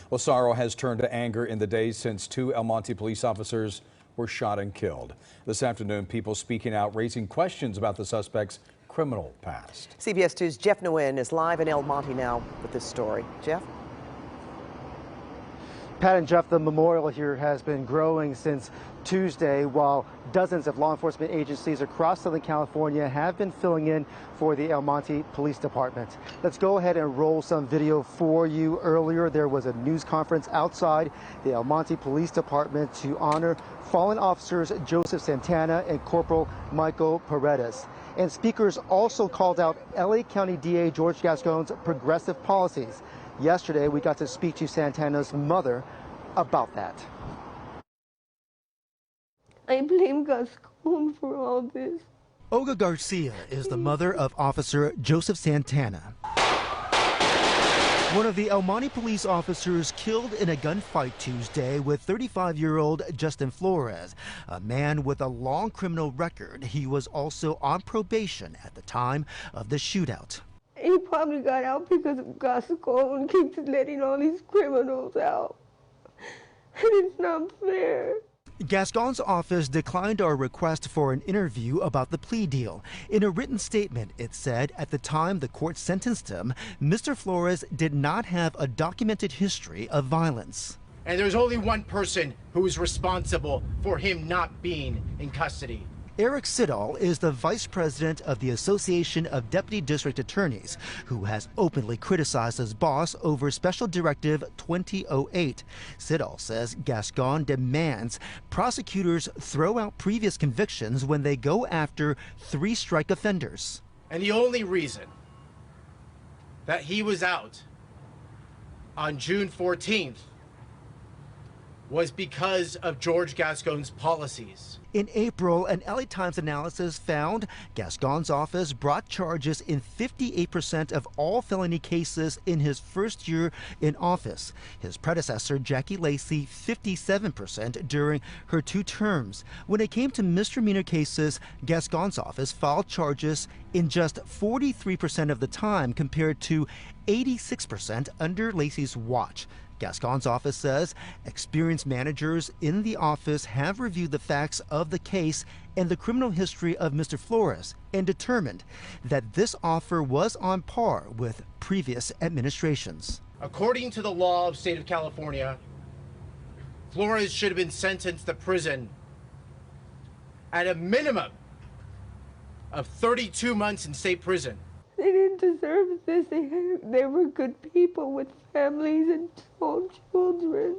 Well, sorrow has turned to anger in the days since 2 El Monte police officers were shot and killed. This afternoon, people speaking out, raising questions about the suspect's criminal past. CBS 2's Jeff Nguyen is live in El Monte now with this story. Jeff? Pat and Jeff, the memorial here has been growing since Tuesday, while dozens of law enforcement agencies across Southern California have been filling in for the El Monte Police Department. Let's go ahead and roll some video for you. Earlier, there was a news conference outside the El Monte Police Department to honor fallen officers Joseph Santana and Corporal Michael Paredes. And speakers also called out LA County DA George Gascón's progressive policies. Yesterday, we got to speak to Santana's mother about that. I blame Gascon for all this. Olga Garcia is the mother of Officer Joseph Santana, one of the El Monte police officers killed in a gunfight Tuesday with 35-year-old Justin Flores, a man with a long criminal record. He was also on probation at the time of the shootout. He probably got out because of Gascon keeps letting all these criminals out. And it's not fair. Gascon's office declined our request for an interview about the plea deal. In a written statement, it said at the time the court sentenced him, Mr. Flores did not have a documented history of violence. And there's only one person who is responsible for him not being in custody. Eric Siddall is the vice president of the Association of Deputy District Attorneys, who has openly criticized his boss over Special Directive 2008. Siddall says Gascon demands prosecutors throw out previous convictions when they go after three-strike offenders. And the only reason that he was out on June 14th was because of George Gascon's policies. In April, an LA Times analysis found Gascon's office brought charges in 58% of all felony cases in his first year in office. His predecessor, Jackie Lacey, 57% during her 2 terms. When it came to misdemeanor cases, Gascon's office filed charges in just 43% of the time compared to 86% under Lacey's watch. Gascon's office says experienced managers in the office have reviewed the facts of the case and the criminal history of Mr. Flores and determined that this offer was on par with previous administrations. According to the law of the state of California, Flores should have been sentenced to prison at a minimum of 32 months in state prison. They didn't deserve this. They were good people with families and small children.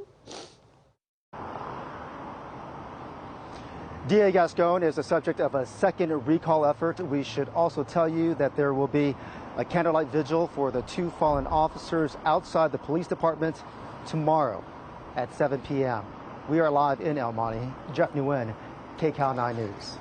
DA Gascon is the subject of a second recall effort. We should also tell you that there will be a candlelight vigil for the 2 fallen officers outside the police department tomorrow at 7 p.m. We are live in El Monte. Jeff Nguyen, KCAL 9 News.